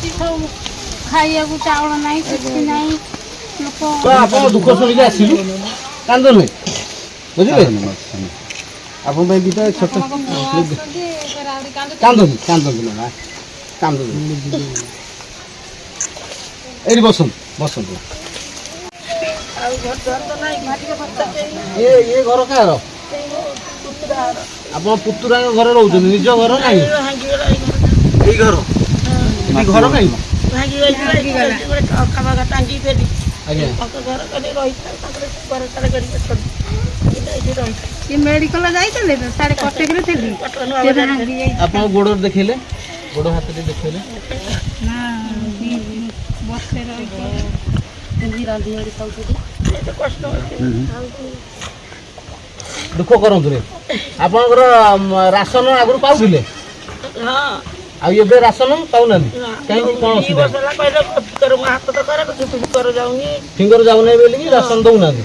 ଏଠି ସବୁ ଖାଇବାକୁ ଚାଉଳ ନାହିଁ କିଛି ନାହିଁ ଲୋକ ଆପଣ ଦୁଃଖ ଶୁଣିକି ଆସିଲୁ କାନ୍ଦ ନୁହେଁ ବୁଝିଲେ ଆପଣ ପାଇଁ ଦିଟା ଛୋଟ କାନ୍ଦନ୍ତୁ କାନ୍ଦନ୍ତୁ ନା କାନ୍ଦନ୍ତୁ ଏଇଠି ବସନ୍ତୁ ବସନ୍ତୁ ଏ ଘର କାହାର ଆପଣ ପୁତୁରାଙ୍କ ଘରେ ରହୁଛନ୍ତି ନିଜ ଘର ନାହିଁ ଏଇ ଘର ଏଠି ଘର କାହିଁ ମେଡିକାଲ ଯାଇଥିଲେ ତ ସାଡେ କଟକରେ ଥିଲି ଆପଣ ଗୋଡ ଦେଖେଇଲେ ଗୋଡ ହାତରେ ଦେଖେଇଲେ ନା ବସରେ ରହିକି ଦୁଃଖ କରନ୍ତୁ ରେ ଆପଣଙ୍କର ରାସନ ଆଗରୁ ପାଉଥିଲେ ଆଉ ଏବେ ରାସନ ପାଉନାହାନ୍ତି କାହିଁକି କଣ ଅସୁବିଧା ଫିଙ୍ଗର ଯାଉନାହିଁ ବୋଲିକି ରାସନ ଦଉନାହାନ୍ତି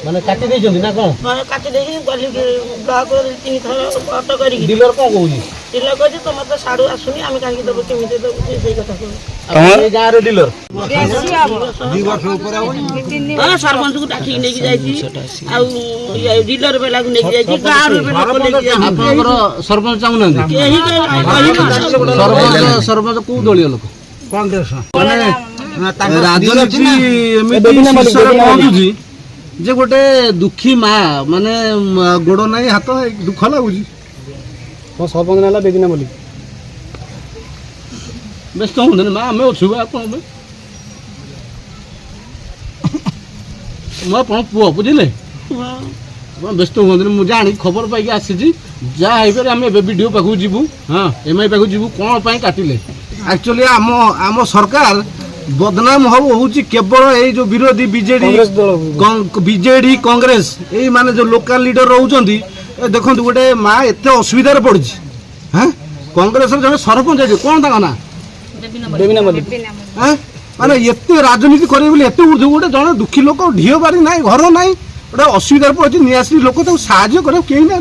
ମାନେ କାଟି ଦେଇଛନ୍ତି ନା କଣ କାଟି ଦେଇକି ଗଲି ବ୍ଲକ 3 ଥର ଅଟୋ କରିକି ଡିଲର କଣ କହୁଛି ଡିଲର କହୁଛି ତମର ତ ସାଡୁ ଆସୁନି ଆମେ କାହିଁକି ଦେବୁ କେମିତି ଦେବୁ ସେଇ କଥା କହୁଛି ଏଇ ଗାଁରେ ଡିଲର ସରପଞ୍ଚକୁ ଡାକିକି ନେଇକି ଯାଇଛି ଆଉ ଡିଲର ବେଲାକୁ ନେଇକି ଯାଇଛି ଗାଁରୁ ଆପଣଙ୍କର ସରପଞ୍ଚ ଚାହୁଁନାହାନ୍ତି ସରପଞ୍ଚ କୋଉ ଦଳୀୟ ଲୋକ କଂଗ୍ରେସ ରାଜନୀତି ଏମିତି ପହଞ୍ଚୁଛି ଯେ ଗୋଟେ ଦୁଃଖୀ ମା ମାନେ ଗୋଡ଼ ନାହିଁ ହାତ ଦୁଃଖ ଲାଗୁଛି ମୋ ସରପଞ୍ଚ ହେଲା ବେଦିନା ବୋଲି ବ୍ୟସ୍ତ ହୁଅନ୍ତୁନି ମା ଆମେ ଅଛୁ ଆପଣ ମୁଁ ଆପଣ ପୁଅ ବୁଝିଲେ ଆପଣ ବ୍ୟସ୍ତ ହୁଅନ୍ତୁନି ମୁଁ ଜାଣି ଖବର ପାଇକି ଆସିଛି ଯାହା ହେଇପାରେ ଆମେ ଏବେ ବିଡ଼ିଓ ପାଖକୁ ଯିବୁ ହଁ ଏମ୍ଆଇ ପାଖକୁ ଯିବୁ କ'ଣ ପାଇଁ କାଟିଲେ ଆକ୍ଚୁଆଲି ଆମ ସରକାର ବଦନାମ ହଉଛି କେବଳ ଏଇ ଯୋଉ ବିରୋଧୀ ବିଜେଡି କଂଗ୍ରେସ ଏଇ ମାନେ ଯୋଉ ଲୋକାଲ ଲିଡର ରହୁଛନ୍ତି ଦେଖନ୍ତୁ ଗୋଟେ ମା ଏତେ ଅସୁବିଧାରେ ପଡିଛି ହଁ କଂଗ୍ରେସର ଜଣେ ସରପଞ୍ଚ ଅଛି କ'ଣ ତାଙ୍କ ନାଁ ମାନେ ଏତେ ରାଜନୀତି କରିବେ ବୋଲି ଏତେ ଗୋଟେ ଜଣେ ଦୁଃଖୀ ଲୋକ ଢିଅ ବାରି ନାହିଁ ଘର ନାହିଁ ଗୋଟେ ଅସୁବିଧାରେ ପଡିଛି ନିଆଶ୍ରୀ ଲୋକ ତାକୁ ସାହାଯ୍ୟ କରିବାକୁ କେହି ନା